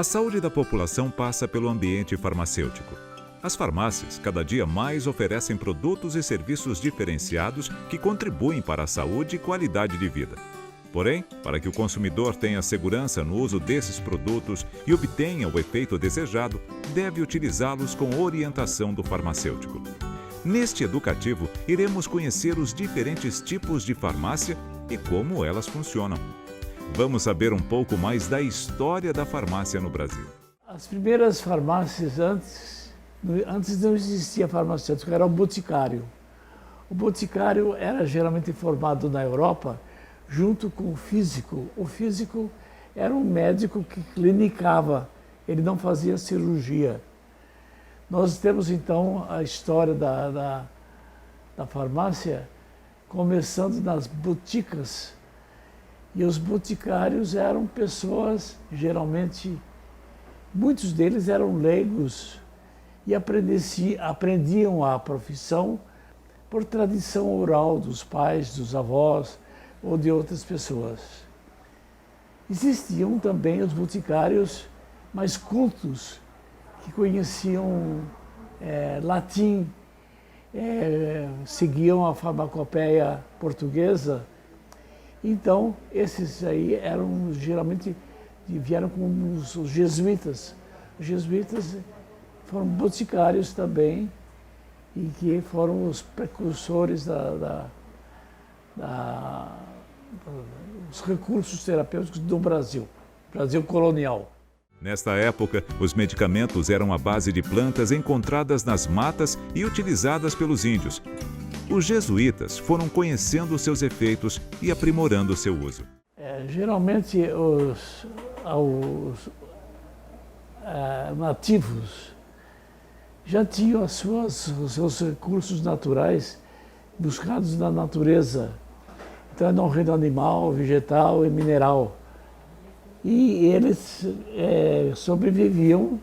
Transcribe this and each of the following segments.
A saúde da população passa pelo ambiente farmacêutico. As farmácias, cada dia mais, oferecem produtos e serviços diferenciados que contribuem para a saúde e qualidade de vida. Porém, para que o consumidor tenha segurança no uso desses produtos e obtenha o efeito desejado, deve utilizá-los com orientação do farmacêutico. Neste educativo, iremos conhecer os diferentes tipos de farmácia e como elas funcionam. Vamos saber um pouco mais da história da farmácia no Brasil. As primeiras farmácias, antes não existia farmacêutico, era o boticário. O boticário era geralmente formado na Europa junto com o físico. O físico era um médico que clinicava, ele não fazia cirurgia. Nós temos então a história da farmácia começando nas boticas. E os boticários eram pessoas, geralmente, muitos deles eram leigos e aprendiam a profissão por tradição oral dos pais, dos avós ou de outras pessoas. Existiam também os boticários mais cultos, que conheciam latim, seguiam a farmacopeia portuguesa. Então, esses aí eram, geralmente, vieram com os jesuítas. Os jesuítas foram boticários também e que foram os precursores dos recursos terapêuticos do Brasil colonial. Nesta época, os medicamentos eram à base de plantas encontradas nas matas e utilizadas pelos índios. Os jesuítas foram conhecendo seus efeitos e aprimorando seu uso. Geralmente, os nativos já tinham os seus recursos naturais buscados na natureza. Então, no reino animal, vegetal e mineral. E eles sobreviviam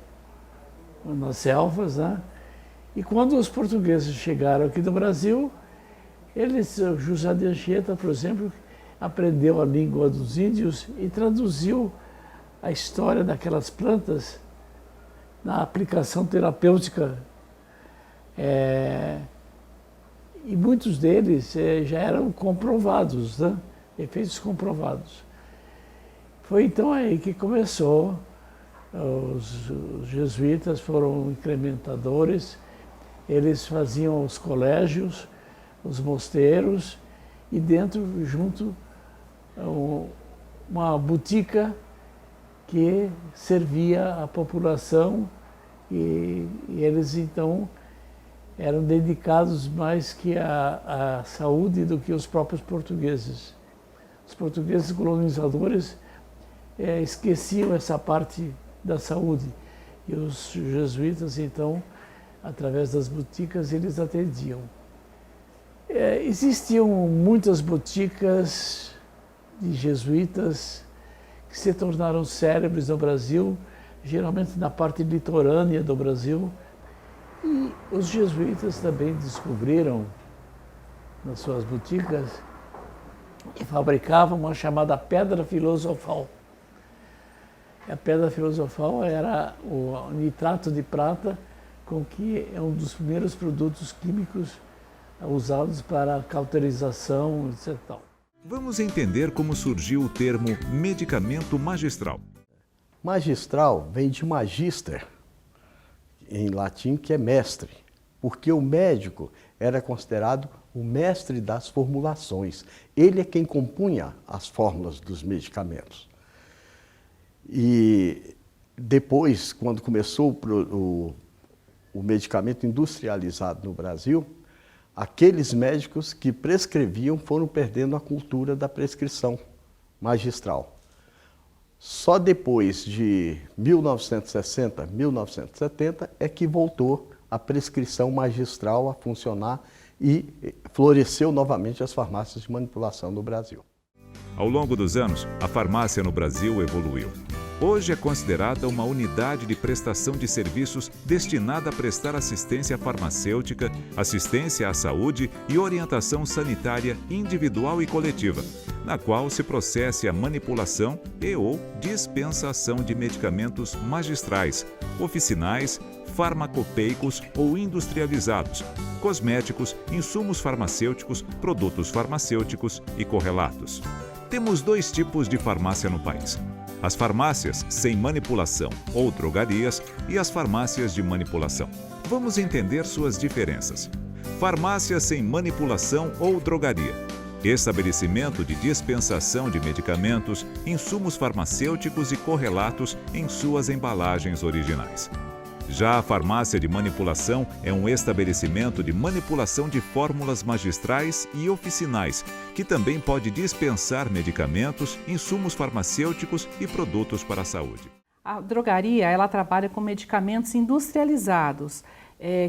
nas selvas, né? E quando os portugueses chegaram aqui no Brasil, José de Anchieta, por exemplo, aprendeu a língua dos índios e traduziu a história daquelas plantas na aplicação terapêutica. E muitos deles já eram comprovados, né? Efeitos comprovados. Foi então aí que começou, os jesuítas foram incrementadores, eles faziam os colégios, os mosteiros e junto, uma botica que servia a população e eles então eram dedicados mais que à saúde do que os próprios portugueses. Os portugueses colonizadores esqueciam essa parte da saúde e os jesuítas então, através das boticas, eles atendiam. Existiam muitas boticas de jesuítas que se tornaram célebres no Brasil, geralmente na parte litorânea do Brasil. E os jesuítas também descobriram, nas suas boticas, que fabricavam uma chamada pedra filosofal. A pedra filosofal era o nitrato de prata, com que é um dos primeiros produtos químicos usados para cauterização, etc. Vamos entender como surgiu o termo medicamento magistral. Magistral vem de magister, em latim, que é mestre, porque o médico era considerado o mestre das formulações. Ele é quem compunha as fórmulas dos medicamentos. E depois, quando começou o medicamento industrializado no Brasil, aqueles médicos que prescreviam foram perdendo a cultura da prescrição magistral. Só depois de 1960, 1970, é que voltou a prescrição magistral a funcionar e floresceu novamente as farmácias de manipulação no Brasil. Ao longo dos anos, a farmácia no Brasil evoluiu. hoje é considerada uma unidade de prestação de serviços destinada a prestar assistência farmacêutica, assistência à saúde e orientação sanitária individual e coletiva, na qual se processe a manipulação e/ou dispensação de medicamentos magistrais, oficinais, farmacopeicos ou industrializados, cosméticos, insumos farmacêuticos, produtos farmacêuticos e correlatos. Temos 2 tipos de farmácia no país: as farmácias sem manipulação ou drogarias e as farmácias de manipulação. Vamos entender suas diferenças. Farmácia sem manipulação ou drogaria: estabelecimento de dispensação de medicamentos, insumos farmacêuticos e correlatos em suas embalagens originais. Já a farmácia de manipulação é um estabelecimento de manipulação de fórmulas magistrais e oficinais, que também pode dispensar medicamentos, insumos farmacêuticos e produtos para a saúde. A drogaria, ela trabalha com medicamentos industrializados,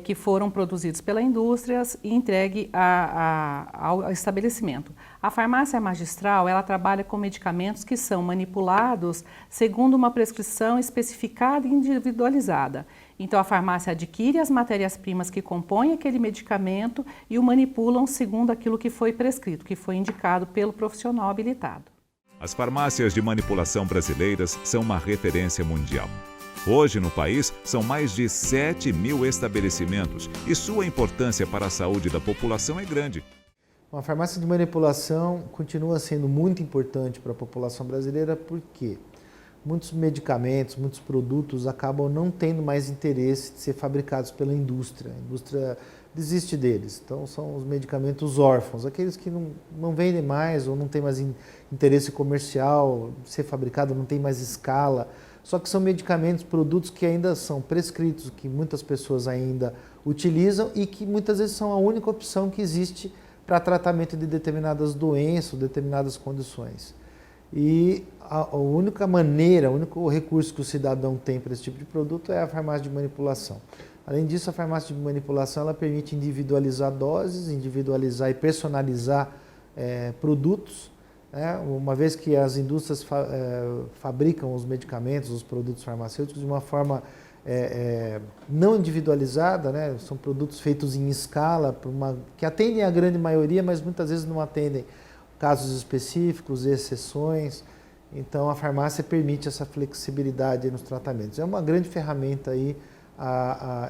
que foram produzidos pela indústria e entregue ao estabelecimento. A farmácia magistral, ela trabalha com medicamentos que são manipulados segundo uma prescrição especificada e individualizada. Então, a farmácia adquire as matérias-primas que compõem aquele medicamento e o manipulam segundo aquilo que foi prescrito, que foi indicado pelo profissional habilitado. As farmácias de manipulação brasileiras são uma referência mundial. Hoje, no país, são mais de 7.000 estabelecimentos e sua importância para a saúde da população é grande. A farmácia de manipulação continua sendo muito importante para a população brasileira porque muitos medicamentos, muitos produtos acabam não tendo mais interesse de ser fabricados pela indústria. A indústria desiste deles. Então, são os medicamentos órfãos, aqueles que não vendem mais ou não tem mais interesse comercial de ser fabricado, não tem mais escala. Só que são medicamentos, produtos que ainda são prescritos, que muitas pessoas ainda utilizam e que muitas vezes são a única opção que existe para tratamento de determinadas doenças, determinadas condições. E a única maneira, o único recurso que o cidadão tem para esse tipo de produto é a farmácia de manipulação. Além disso, a farmácia de manipulação ela permite individualizar doses, individualizar e personalizar produtos, né? Uma vez que as indústrias fabricam os medicamentos, os produtos farmacêuticos de uma forma não individualizada, né? São produtos feitos em escala, que atendem a grande maioria, mas muitas vezes não atendem casos específicos, exceções. Então, a farmácia permite essa flexibilidade nos tratamentos. É uma grande ferramenta aí,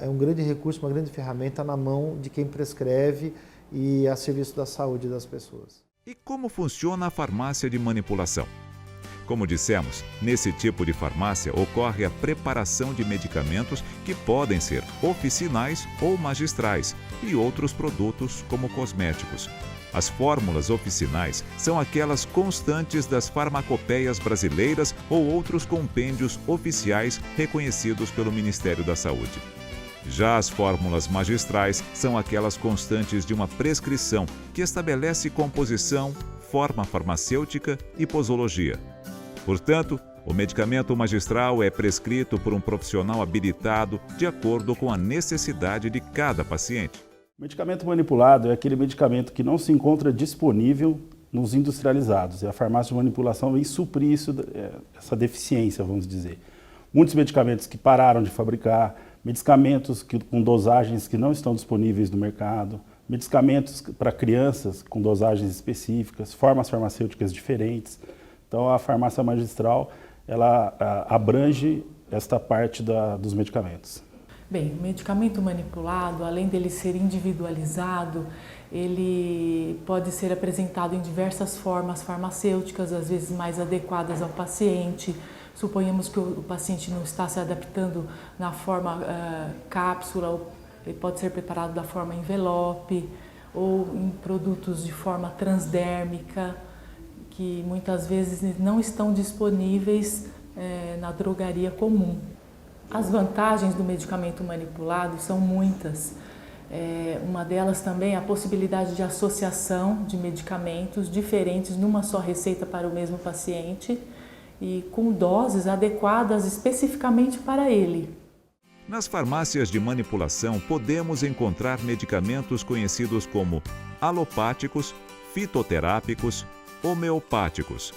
é um grande recurso, uma grande ferramenta na mão de quem prescreve e a serviço da saúde das pessoas. E como funciona a farmácia de manipulação? Como dissemos, nesse tipo de farmácia ocorre a preparação de medicamentos que podem ser oficinais ou magistrais e outros produtos como cosméticos. As fórmulas oficinais são aquelas constantes das farmacopeias brasileiras ou outros compêndios oficiais reconhecidos pelo Ministério da Saúde. Já as fórmulas magistrais são aquelas constantes de uma prescrição que estabelece composição, forma farmacêutica e posologia. Portanto, o medicamento magistral é prescrito por um profissional habilitado de acordo com a necessidade de cada paciente. O medicamento manipulado é aquele medicamento que não se encontra disponível nos industrializados. E a farmácia de manipulação vem suprir essa deficiência, vamos dizer. Muitos medicamentos que pararam de fabricar, medicamentos com dosagens que não estão disponíveis no mercado, medicamentos para crianças com dosagens específicas, formas farmacêuticas diferentes. Então, a farmácia magistral, ela abrange esta parte dos medicamentos. Bem, o medicamento manipulado, além dele ser individualizado, ele pode ser apresentado em diversas formas farmacêuticas, às vezes mais adequadas ao paciente. Suponhamos que o paciente não está se adaptando na forma cápsula, ele pode ser preparado da forma envelope ou em produtos de forma transdérmica, que muitas vezes não estão disponíveis na drogaria comum. As vantagens do medicamento manipulado são muitas. Uma delas também é a possibilidade de associação de medicamentos diferentes numa só receita para o mesmo paciente e com doses adequadas especificamente para ele. Nas farmácias de manipulação podemos encontrar medicamentos conhecidos como alopáticos, fitoterápicos, homeopáticos.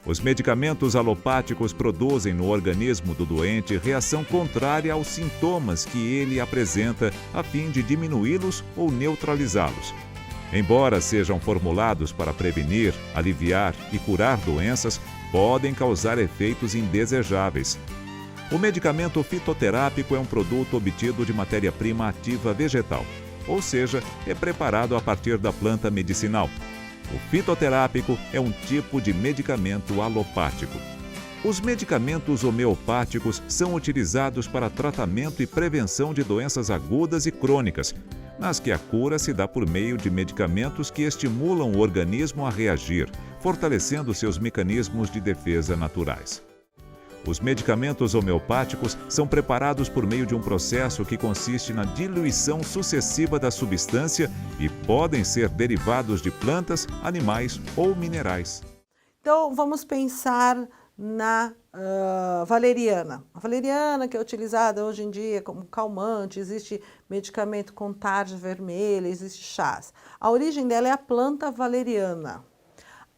Os medicamentos alopáticos produzem no organismo do doente reação contrária aos sintomas que ele apresenta a fim de diminuí-los ou neutralizá-los. Embora sejam formulados para prevenir, aliviar e curar doenças, podem causar efeitos indesejáveis. O medicamento fitoterápico é um produto obtido de matéria-prima ativa vegetal, ou seja, é preparado a partir da planta medicinal. O fitoterápico é um tipo de medicamento alopático. Os medicamentos homeopáticos são utilizados para tratamento e prevenção de doenças agudas e crônicas, mas que a cura se dá por meio de medicamentos que estimulam o organismo a reagir, fortalecendo seus mecanismos de defesa naturais. Os medicamentos homeopáticos são preparados por meio de um processo que consiste na diluição sucessiva da substância e podem ser derivados de plantas, animais ou minerais. Então, vamos pensar na valeriana. A valeriana, que é utilizada hoje em dia como calmante, existe medicamento com tarja vermelha, existe chás. A origem dela é a planta valeriana.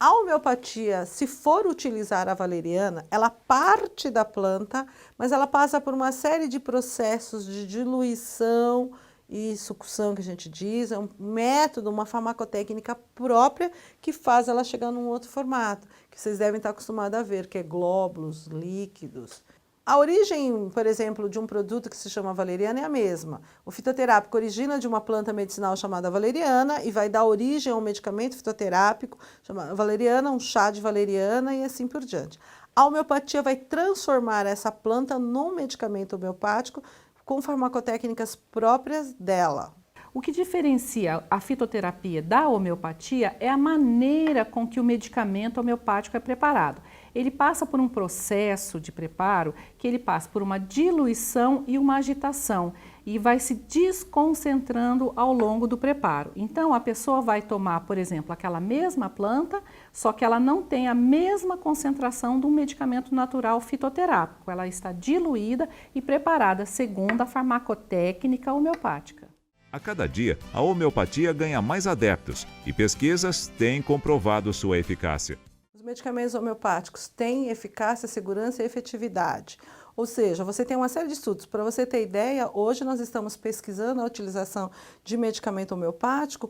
A homeopatia, se for utilizar a valeriana, ela parte da planta, mas ela passa por uma série de processos de diluição e sucção, que a gente diz, é um método, uma farmacotécnica própria que faz ela chegar num outro formato, que vocês devem estar acostumados a ver, que é glóbulos, líquidos. A origem, por exemplo, de um produto que se chama valeriana é a mesma. O fitoterápico origina de uma planta medicinal chamada valeriana e vai dar origem a um medicamento fitoterápico chamado valeriana, um chá de valeriana e assim por diante. A homeopatia vai transformar essa planta num medicamento homeopático com farmacotécnicas próprias dela. O que diferencia a fitoterapia da homeopatia é a maneira com que o medicamento homeopático é preparado. Ele passa por um processo de preparo que ele passa por uma diluição e uma agitação e vai se desconcentrando ao longo do preparo. Então, a pessoa vai tomar, por exemplo, aquela mesma planta, só que ela não tem a mesma concentração de um medicamento natural fitoterápico. Ela está diluída e preparada segundo a farmacotécnica homeopática. A cada dia, a homeopatia ganha mais adeptos e pesquisas têm comprovado sua eficácia. Os medicamentos homeopáticos têm eficácia, segurança e efetividade. Ou seja, você tem uma série de estudos. Para você ter ideia, hoje nós estamos pesquisando a utilização de medicamento homeopático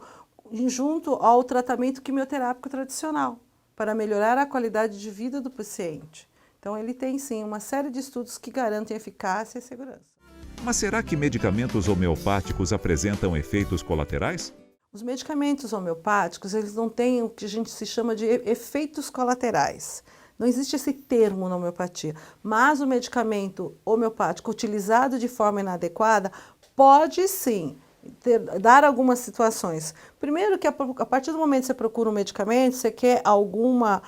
junto ao tratamento quimioterápico tradicional, para melhorar a qualidade de vida do paciente. Então, ele tem sim uma série de estudos que garantem eficácia e segurança. Mas será que medicamentos homeopáticos apresentam efeitos colaterais? Os medicamentos homeopáticos, eles não têm o que a gente se chama de efeitos colaterais. Não existe esse termo na homeopatia, mas o medicamento homeopático utilizado de forma inadequada pode sim dar algumas situações. Primeiro que a partir do momento que você procura um medicamento, você quer alguma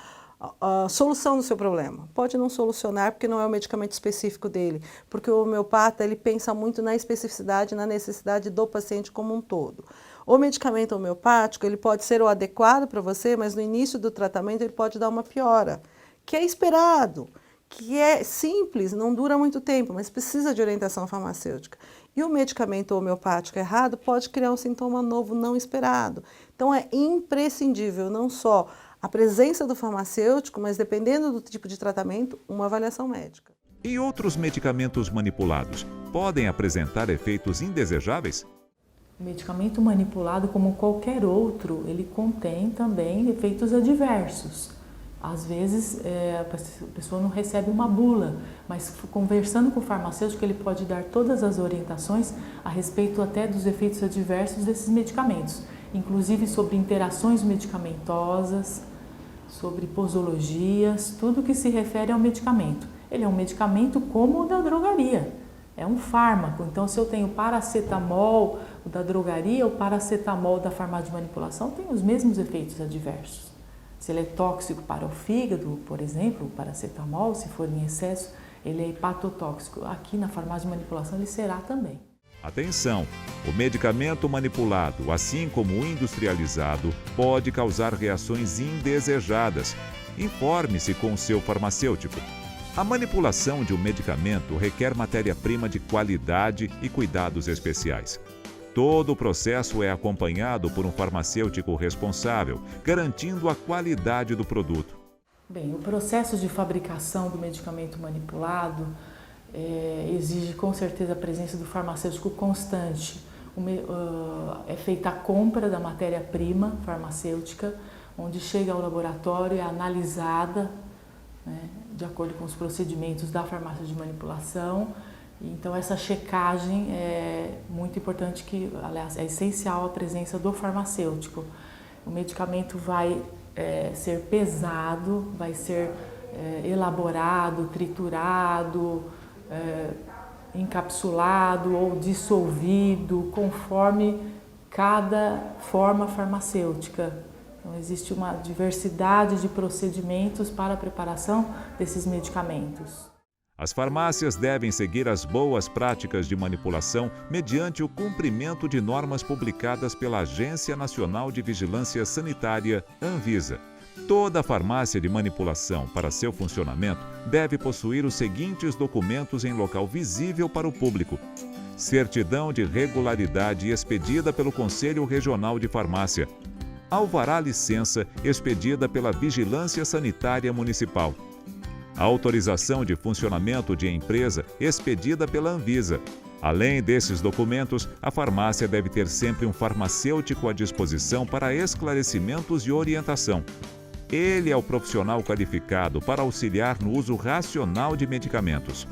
solução do seu problema. Pode não solucionar porque não é o medicamento específico dele, porque o homeopata ele pensa muito na especificidade, na necessidade do paciente como um todo. O medicamento homeopático ele pode ser o adequado para você, mas no início do tratamento ele pode dar uma piora, que é esperado, que é simples, não dura muito tempo, mas precisa de orientação farmacêutica. E o medicamento homeopático errado pode criar um sintoma novo não esperado. Então é imprescindível não só a presença do farmacêutico, mas dependendo do tipo de tratamento, uma avaliação médica. E outros medicamentos manipulados podem apresentar efeitos indesejáveis? O medicamento manipulado, como qualquer outro, ele contém também efeitos adversos. Às vezes a pessoa não recebe uma bula, mas conversando com o farmacêutico ele pode dar todas as orientações a respeito até dos efeitos adversos desses medicamentos, inclusive sobre interações medicamentosas, sobre posologias, tudo que se refere ao medicamento. Ele é um medicamento como o da drogaria, é um fármaco. Então, se eu tenho paracetamol o da drogaria, o paracetamol da farmácia de manipulação tem os mesmos efeitos adversos. Se ele é tóxico para o fígado, por exemplo, o paracetamol, se for em excesso, ele é hepatotóxico. Aqui na farmácia de manipulação ele será também. Atenção! O medicamento manipulado, assim como o industrializado, pode causar reações indesejadas. Informe-se com o seu farmacêutico. A manipulação de um medicamento requer matéria-prima de qualidade e cuidados especiais. Todo o processo é acompanhado por um farmacêutico responsável, garantindo a qualidade do produto. Bem, o processo de fabricação do medicamento manipulado exige com certeza a presença do farmacêutico constante. É feita a compra da matéria-prima farmacêutica, onde chega ao laboratório, é analisada, né, de acordo com os procedimentos da farmácia de manipulação. Então essa checagem é muito importante, aliás, é essencial a presença do farmacêutico. O medicamento vai ser pesado, vai ser elaborado, triturado, encapsulado ou dissolvido, conforme cada forma farmacêutica. Então, existe uma diversidade de procedimentos para a preparação desses medicamentos. As farmácias devem seguir as boas práticas de manipulação mediante o cumprimento de normas publicadas pela Agência Nacional de Vigilância Sanitária, Anvisa. Toda farmácia de manipulação, para seu funcionamento, deve possuir os seguintes documentos em local visível para o público: certidão de regularidade expedida pelo Conselho Regional de Farmácia, alvará-licença expedida pela Vigilância Sanitária Municipal, autorização de funcionamento de empresa expedida pela Anvisa. Além desses documentos, a farmácia deve ter sempre um farmacêutico à disposição para esclarecimentos e orientação. Ele é o profissional qualificado para auxiliar no uso racional de medicamentos.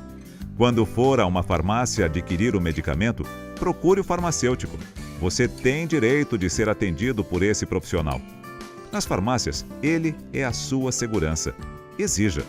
Quando for a uma farmácia adquirir o medicamento, procure o farmacêutico. Você tem direito de ser atendido por esse profissional. Nas farmácias, ele é a sua segurança. Exija.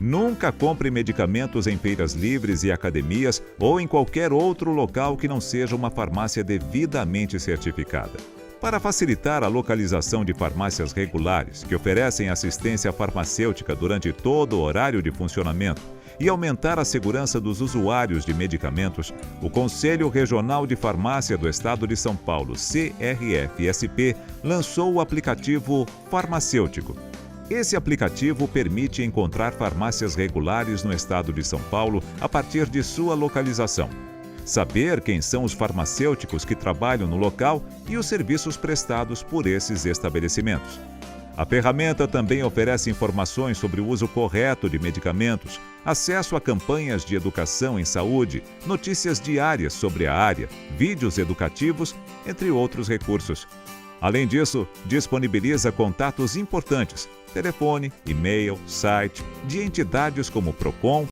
Nunca compre medicamentos em feiras livres e academias ou em qualquer outro local que não seja uma farmácia devidamente certificada. Para facilitar a localização de farmácias regulares que oferecem assistência farmacêutica durante todo o horário de funcionamento e aumentar a segurança dos usuários de medicamentos, o Conselho Regional de Farmácia do Estado de São Paulo, CRF-SP, lançou o aplicativo Farmacêutico. Esse aplicativo permite encontrar farmácias regulares no estado de São Paulo a partir de sua localização, saber quem são os farmacêuticos que trabalham no local e os serviços prestados por esses estabelecimentos. A ferramenta também oferece informações sobre o uso correto de medicamentos, acesso a campanhas de educação em saúde, notícias diárias sobre a área, vídeos educativos, entre outros recursos. Além disso, disponibiliza contatos importantes, telefone, e-mail, site, de entidades como o Procon,